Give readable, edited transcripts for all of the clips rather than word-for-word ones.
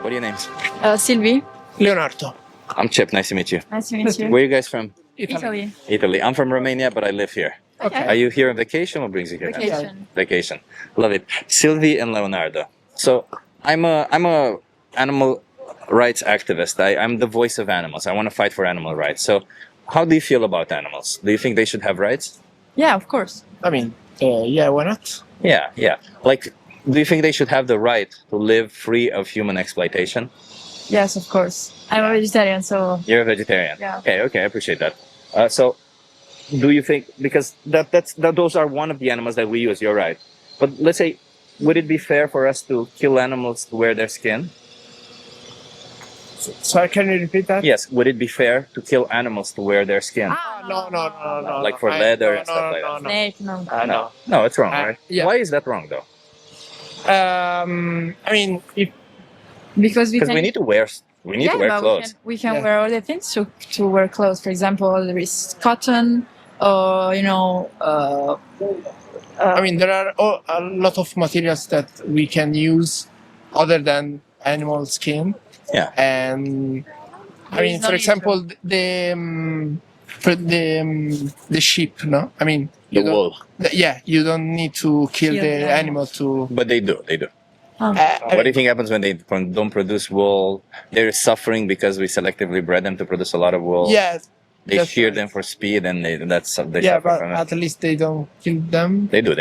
What are your names? Sylvie. Leonardo. I'm Chip. Nice to meet you. Nice to meet you. Where are you guys from? Italy. Italy. I'm from Romania, but I live here. Okay. Are you here on vacation? What brings you here? Vacation. Vacation. Love it. Sylvie and Leonardo. So I'm a animal rights activist. I'm the voice of animals. I want to fight for animal rights. So how do you feel about animals? Do you think they should have rights? Yeah, of course. I mean, yeah, why not? Yeah. Like, do you think they should have the right to live free of human exploitation? Yes, of course. I'm a vegetarian, so You're a vegetarian. Yeah. Okay, I appreciate that. So, do you think, because those are one of the animals that we use? You're right. But let's say, would it be fair for us to kill animals to wear their skin? So can you repeat that? Yes. Would it be fair to kill animals to wear their skin? No. Like for leather and stuff like that. Snake, no. No, it's wrong, right? Yeah. Why is that wrong, though? I mean, if Because Because we need to wear but clothes. we can Yeah. wear all the things to wear clothes. For example, there is cotton, or I mean, there are a lot of materials that we can use other than animal skin. Yeah. And I There is mean, no for need example, the sheep, no? I mean, The wool. You don't need to kill Kill the the animal to. But they do. Oh. What do you think happens when they don't produce wool? They're suffering because we selectively bred them to produce a lot of wool. Yeah. They that's shear right. them for speed, and they Yeah, suffer but from it. at least they don't kill them. They do.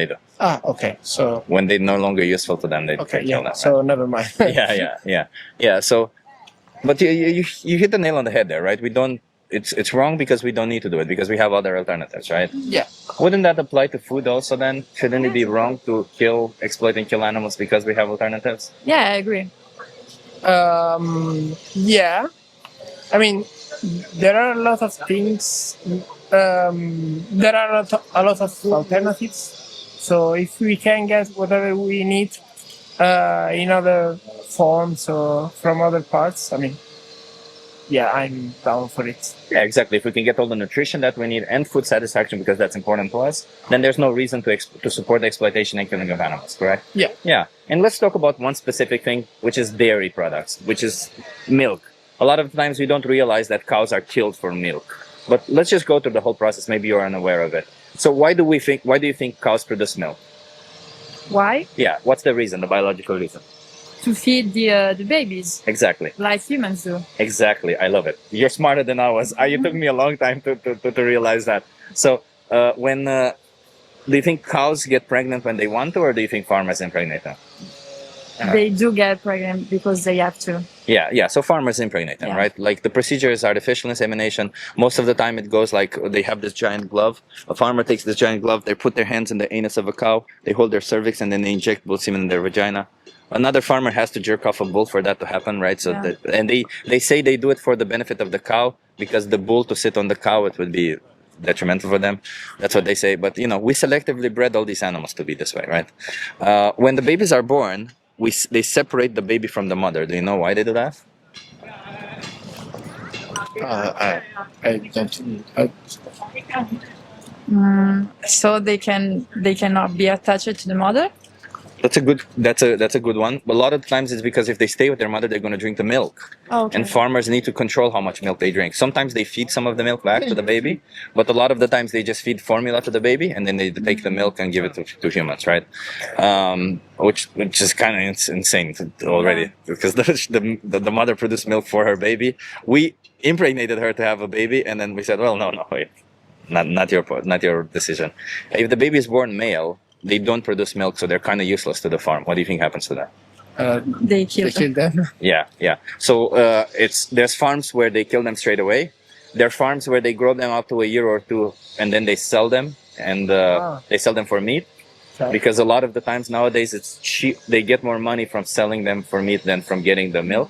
Okay. So When they're no longer useful to them, they okay, kill yeah. them. So never mind. Right? Yeah. So, but you hit the nail on the head there, right? We don't. It's wrong because we don't need to do it because we have other alternatives, right? Yeah. Wouldn't that apply to food also? Then shouldn't it be wrong to exploit and kill animals because we have alternatives? Yeah, I agree. Yeah. I mean, there are a lot of things. There are a lot of alternatives. So if we can get whatever we need in other forms or from other parts, I mean, yeah, I'm down for it. Yeah, exactly. If we can get all the nutrition that we need and food satisfaction because that's important to us, then there's no reason to support the exploitation and killing of animals, correct? Yeah. Yeah. And let's talk about one specific thing, which is dairy products, which is milk. A lot of times we don't realize that cows are killed for milk. But let's just go through the whole process. Maybe you're unaware of it. So why do you think cows produce milk? Why? Yeah. What's the reason, the biological reason? To feed the babies, Exactly. like humans do. Exactly. I love it. You're smarter than I was. It took me a long time to realize that. So do you think cows get pregnant when they want to, or do you think farmers impregnate them? They do get pregnant because they have to. Yeah. So farmers impregnate them, Yeah. right? Like the procedure is artificial insemination. Most of the time it goes like they have this giant glove. A farmer takes this giant glove, they put their hands in the anus of a cow, they hold their cervix, and then they inject bull semen in their vagina. Another farmer has to jerk off a bull for that to happen, right? So Yeah. they say they do it for the benefit of the cow because the bull to sit on the cow, it would be detrimental for them. That's what they say. But we selectively bred all these animals to be this way, right? When the babies are born, they separate the baby from the mother. Do you know why they do that? I don't. So they cannot be attached to the mother. That's a good one. But a lot of times it's because if they stay with their mother, they're going to drink the milk. Oh, okay. And farmers need to control how much milk they drink. Sometimes they feed some of the milk back to the baby, but a lot of the times they just feed formula to the baby and then they take the milk and give it to humans, right? Which is kind of insane already because the mother produced milk for her baby. We impregnated her to have a baby, and then we said, well, no, wait, not your decision. If the baby is born male, they don't produce milk, so they're kind of useless to the farm. What do you think happens to them? They kill them. Yeah. So there's farms where they kill them straight away. There are farms where they grow them up to a year or two, and then they sell them, and they sell them for meat. Okay. Because a lot of the times nowadays it's cheap. They get more money from selling them for meat than from getting the milk.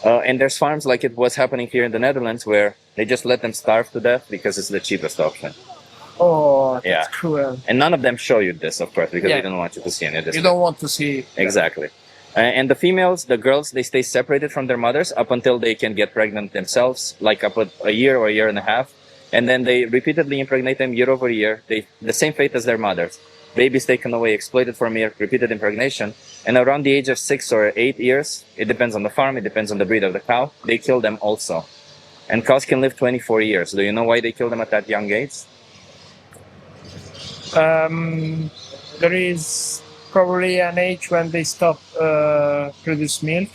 And there's farms like it was happening here in the Netherlands where they just let them starve to death because it's the cheapest option. Oh, that's Yeah. cruel. And none of them show you this, of course, because Yeah. they don't want you to see any of this. You don't want to see. Exactly. And the females, the girls, they stay separated from their mothers up until they can get pregnant themselves, like up a year or a year and a half. And then they repeatedly impregnate them year over year. The same fate as their mothers. babies taken away, exploited for repeated impregnation, and around the age of 6 or 8 years, it depends on the farm, it depends on the breed of the cow, they kill them also. And cows can live 24 years. Do you know why they kill them at that young age? There is probably an age when they stop produce milk.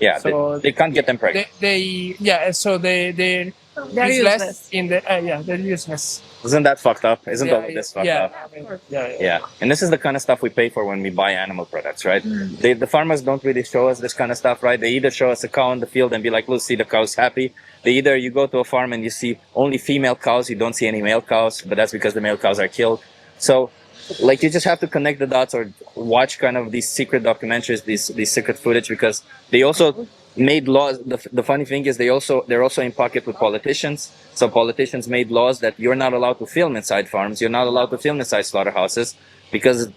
Yeah, So they can't get them pregnant. So they're They're useless useless. in the they're useless. Isn't that fucked up? Isn't all of this fucked yeah, up? I mean, yeah. Yeah, and this is the kind of stuff we pay for when we buy animal products, right? The farmers don't really show us this kind of stuff, right? They either show us a cow in the field and be like, "Look, see the cow's happy." You go to a farm and you see only female cows, you don't see any male cows, but that's because the male cows are killed. So, like, you just have to connect the dots or watch kind of these secret documentaries, these secret footage, because they also made laws. The funny thing is they're also in pocket with politicians. So politicians made laws that you're not allowed to film inside farms, you're not allowed to film inside slaughterhouses, because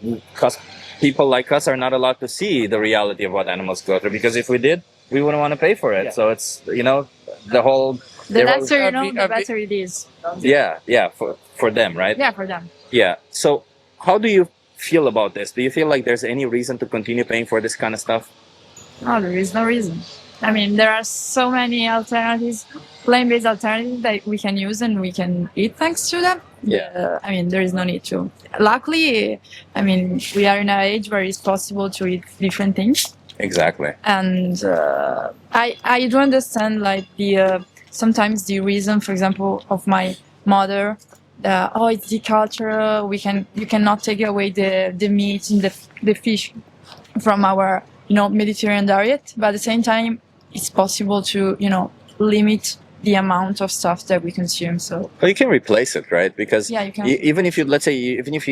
people like us are not allowed to see the reality of what animals go through. Because if we did, we wouldn't want to pay for it. Yeah. So it's the whole. The their whole- lesser you know, a the bit- better it is. yeah, for them, right? Yeah, for them. Yeah. So how do you feel about this? Do you feel like there's any reason to continue paying for this kind of stuff? No, there is no reason. I mean, there are so many alternatives, plant-based alternatives that we can use and we can eat thanks to them. Yeah. I mean, there is no need to. Luckily, I mean, we are in an age where it's possible to eat different things. Exactly. And I do understand, like, the sometimes the reason, for example, of my mother. It's the culture. You cannot take away the meat and the fish from our Mediterranean diet. But at the same time, it's possible to limit the amount of stuff that we consume. So But you can replace it, right? Because yeah, you can. even if you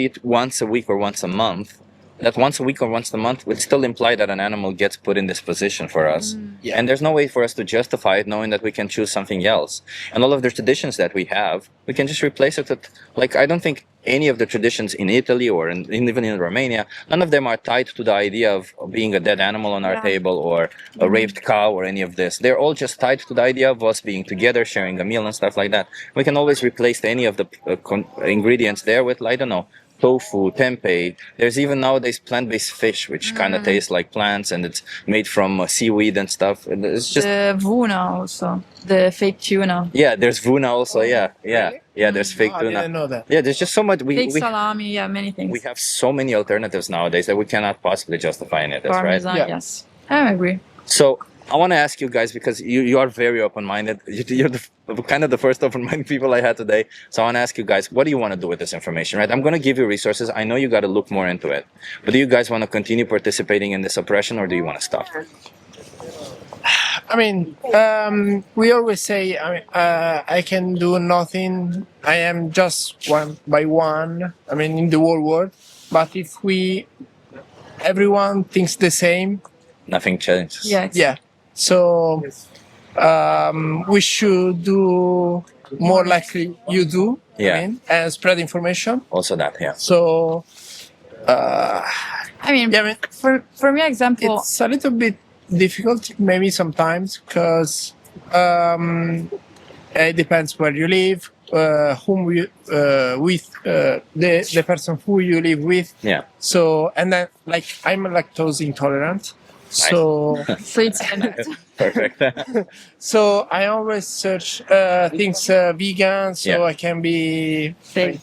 eat once a week or once a month, that once a week or once a month would still imply that an animal gets put in this position for us. Yeah. And there's no way for us to justify it knowing that we can choose something else. And all of the traditions that we have, we can just replace it with, like, I don't think any of the traditions in Italy or even in Romania, none of them are tied to the idea of being a dead animal on our Yeah. table or a raped cow or any of this. They're all just tied to the idea of us being together, sharing a meal and stuff like that. We can always replace any of the ingredients there with, I don't know, tofu, tempeh. There's even nowadays plant-based fish, which kind of tastes like plants, and it's made from seaweed and stuff. And it's just The vuna also, the fake tuna, yeah. There's vuna also. Yeah. There's fake I tuna. didn't know that. Yeah, there's just so much. fake salami, many things. We have so many alternatives nowadays that we cannot possibly justify any of this, right? Parmesan, Yeah. yes, I agree. So I want to ask you guys, because you are very open-minded. You're kind of the first open-minded people I had today. So I want to ask you guys, what do you want to do with this information, right? I'm going to give you resources. I know you got to look more into it. But do you guys want to continue participating in this oppression, or do you want to stop? I mean, we always say, I can do nothing. I am just one by one. I mean, in the whole world. But if everyone thinks the same, Nothing changes. Yeah, yeah. So we should do more likely you do. Yeah. I mean, and spread information. Also that, yeah. So I mean, yeah, I mean, for me, example, it's a little bit difficult maybe sometimes because it depends where you live, whom you with the person who you live with. Yeah. So and then like I'm lactose intolerant, so so it's Perfect. so I always search things vegan, so Yeah. I can be safe.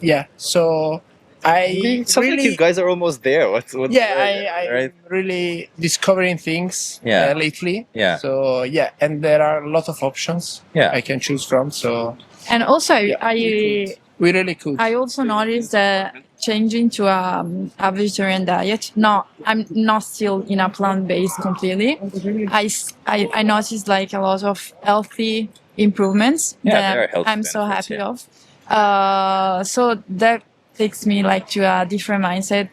yeah. So I Sounds like you guys are almost there. What's yeah, right? I'm really discovering things Yeah. lately. Yeah. So yeah, and there are a lot of options Yeah. I can choose from. So And also, we really could. I also noticed that changing to a vegetarian diet. No, I'm not still in a plant-based completely. I noticed like a lot of healthy improvements Yeah, there are that healthy I'm so benefits, happy yeah. of. So that takes me like to a different mindset.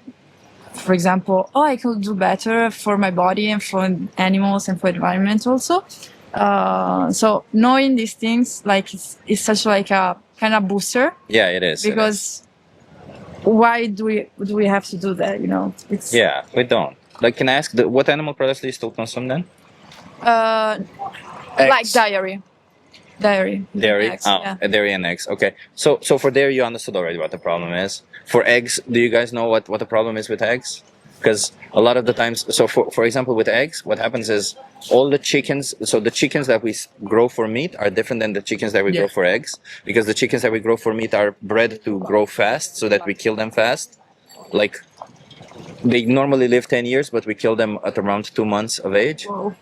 For example, I could do better for my body and for animals and for environment also. So knowing these things like it's such like a kind of booster. Yeah, it is. Because why do we have to do that? It's Yeah, we don't. Like, can I ask, what animal products do you still consume then? like Eggs. dairy. Dairy. Dairy, Eggs, yeah. dairy and eggs. Okay, so for dairy, you understood already what the problem is. For eggs, do you guys know what the problem is with eggs? Because a lot of the times, so for example, with eggs, what happens is all the chickens. So the chickens that we grow for meat are different than the chickens that we grow for eggs, because the chickens that we grow for meat are bred to grow fast, so that we kill them fast. Like they normally live 10 years, but we kill them at around 2 months of age. Whoa.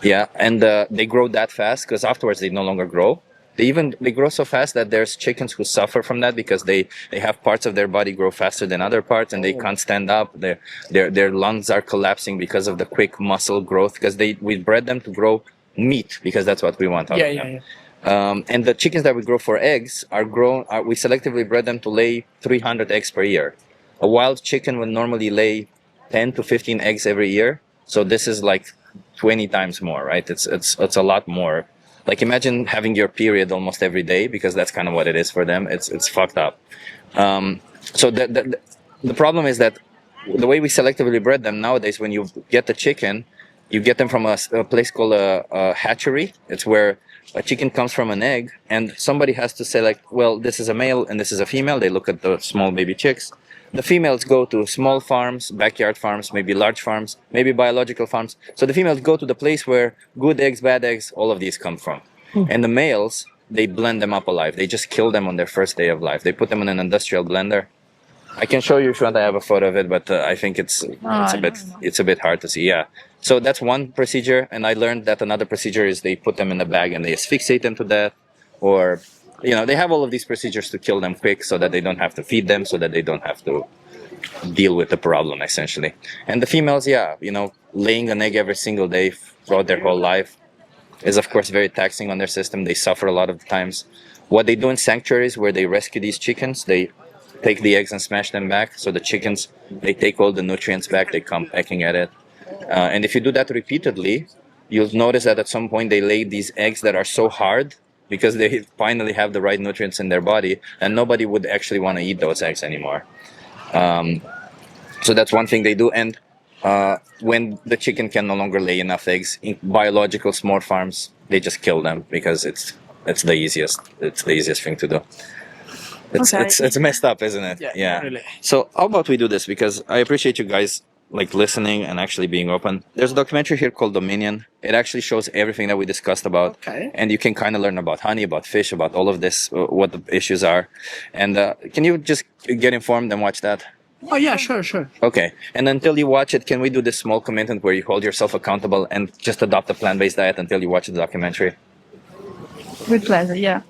Yeah, and they grow that fast because afterwards they no longer grow. They grow so fast that there's chickens who suffer from that because they have parts of their body grow faster than other parts and they can't stand up. Their lungs are collapsing because of the quick muscle growth, because we bred them to grow meat because that's what we want out of them. And the chickens that we grow for eggs we selectively bred them to lay 300 eggs per year. A wild chicken would normally lay 10 to 15 eggs every year. So this is like 20 times more, right? It's a lot more. Like imagine having your period almost every day, because that's kind of what it is for them. It's fucked up. So the problem is that the way we selectively bred them nowadays, when you get the chicken, you get them from a place called a hatchery. It's where a chicken comes from an egg, and somebody has to say like, well, this is a male and this is a female. They look at the small baby chicks. The females go to small farms, backyard farms, maybe large farms, maybe biological farms. So the females go to the place where good eggs, bad eggs, all of these come from. And the males, they blend them up alive. They just kill them on their first day of life. They put them in an industrial blender. I can show you if you want. I have a photo of it, but I think it's a bit hard to see. Yeah. So that's one procedure, and I learned that another procedure is they put them in a bag and they asphyxiate them to death, or they have all of these procedures to kill them quick so that they don't have to feed them, so that they don't have to deal with the problem, essentially. And the females, laying an egg every single day throughout their whole life is, of course, very taxing on their system. They suffer a lot of the times. What they do in sanctuaries where they rescue these chickens, they take the eggs and smash them back. So the chickens, they take all the nutrients back, they come pecking at it. And if you do that repeatedly, you'll notice that at some point they lay these eggs that are so hard because they finally have the right nutrients in their body, and nobody would actually want to eat those eggs anymore. So that's one thing they do. And when the chicken can no longer lay enough eggs, in biological small farms, they just kill them because it's the easiest thing to do. It's messed up, isn't it? Yeah. Really. So how about we do this, because I appreciate you guys like listening and actually being open. There's a documentary here called Dominion. It actually shows everything that we discussed about, and you can kind of learn about honey, about fish, about all of this, what the issues are. And can you just get informed and watch that? Oh yeah, sure. Okay. And until you watch it, can we do this small commitment where you hold yourself accountable and just adopt a plant-based diet until you watch the documentary? With pleasure, yeah.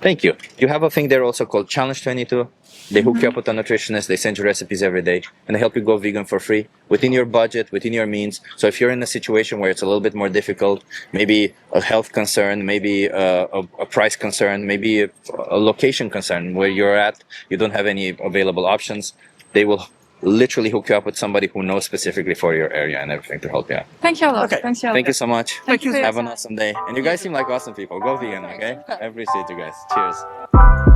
Thank you. You have a thing there also called Challenge 22. They hook you up with a nutritionist. They send you recipes every day, and they help you go vegan for free within your budget, within your means. So if you're in a situation where it's a little bit more difficult, maybe a health concern, maybe a price concern, maybe a location concern where you're at, you don't have any available options, they will literally hook you up with somebody who knows specifically for your area and everything to help you out. Thank you a lot. Okay. Thank you so much. Thank you. Have an awesome day. And you guys seem like awesome people. Go vegan, okay? I appreciate you guys. Cheers.